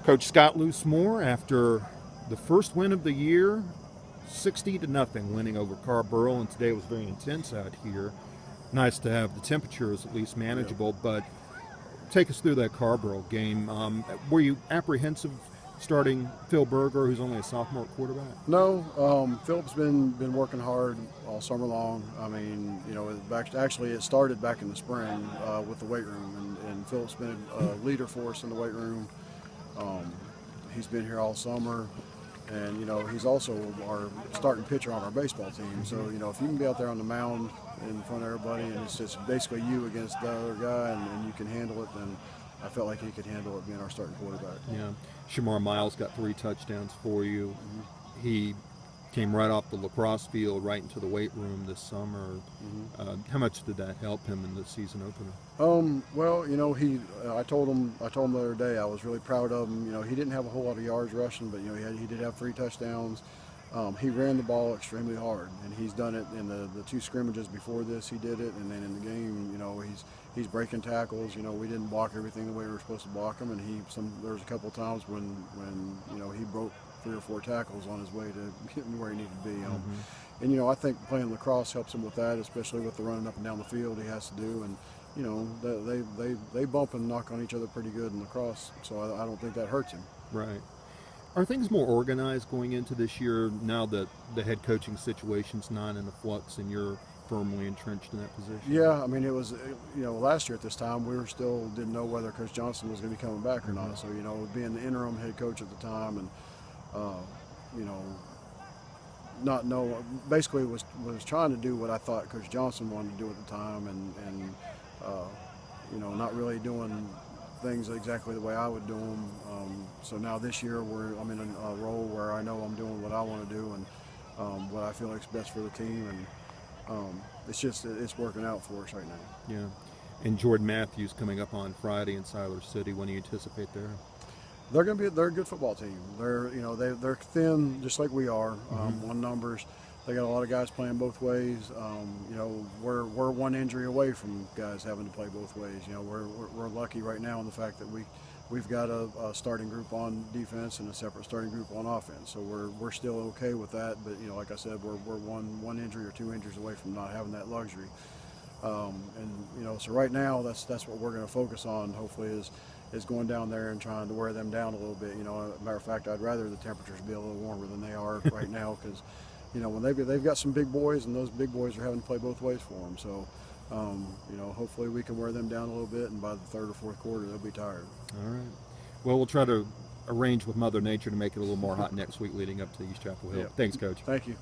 Coach Scott Loosemoore, after the first win of the year, 60-0 winning over Carrboro, and today was very intense out here. Nice to have the temperatures at least manageable, but take us through that Carrboro game. Were you apprehensive starting Phil Berger, who's only a sophomore quarterback? No, Philip's been working hard all summer long. I mean, actually it started back in the spring with the weight room, and Philip's been a leader for us in the weight room. He's been here all summer, and he's also our starting pitcher on our baseball team. So if you can be out there on the mound in front of everybody, and it's just basically you against the other guy, and you can handle it, then I felt like he could handle it being our starting quarterback. Yeah, Shamar Miles got 3 touchdowns for you. He came right off the lacrosse field right into the weight room this summer. How much did that help him in the season opener? Well, I told him the other day I was really proud of him. He didn't have a whole lot of yards rushing, but he did have 3 touchdowns. He ran the ball extremely hard, and he's done it in the 2 scrimmages before this. He did it, and then in the game, he's breaking tackles. We didn't block everything the way we were supposed to block him, and there was a couple of times when he broke 3 or 4 tackles on his way to getting where he needed to be. And I think playing lacrosse helps him with that, especially with the running up and down the field he has to do. And they bump and knock on each other pretty good in lacrosse, so I don't think that hurts him. Right. Are things more organized going into this year now that the head coaching situation's not in a flux and you're firmly entrenched in that position? Yeah, I mean, it was, last year at this time, we didn't know whether Coach Johnson was going to be coming back or not. So, being the interim head coach at the time and, not know, basically was trying to do what I thought Coach Johnson wanted to do at the time and not really doing things exactly the way I would do them. So now this year I'm in a role where I know I'm doing what I want to do and what I feel like is best for the team, and it's working out for us right now. Yeah. And Jordan Matthews coming up on Friday in Siler City. When do you anticipate there? They're a good football team. They're thin just like we are on numbers. They got a lot of guys playing both ways. We're one injury away from guys having to play both ways. We're lucky right now in the fact that we've got a starting group on defense and a separate starting group on offense. So we're still okay with that. But like I said, we're one injury or 2 injuries away from not having that luxury. So right now that's what we're going to focus on. Hopefully is going down there and trying to wear them down a little bit. As a matter of fact, I'd rather the temperatures be a little warmer than they are right now because. When they've got some big boys, and those big boys are having to play both ways for them. So, hopefully we can wear them down a little bit, and by the 3rd or 4th quarter, they'll be tired. All right. Well, we'll try to arrange with Mother Nature to make it a little more hot next week leading up to East Chapel Hill. Yeah. Thanks, Coach. Thank you.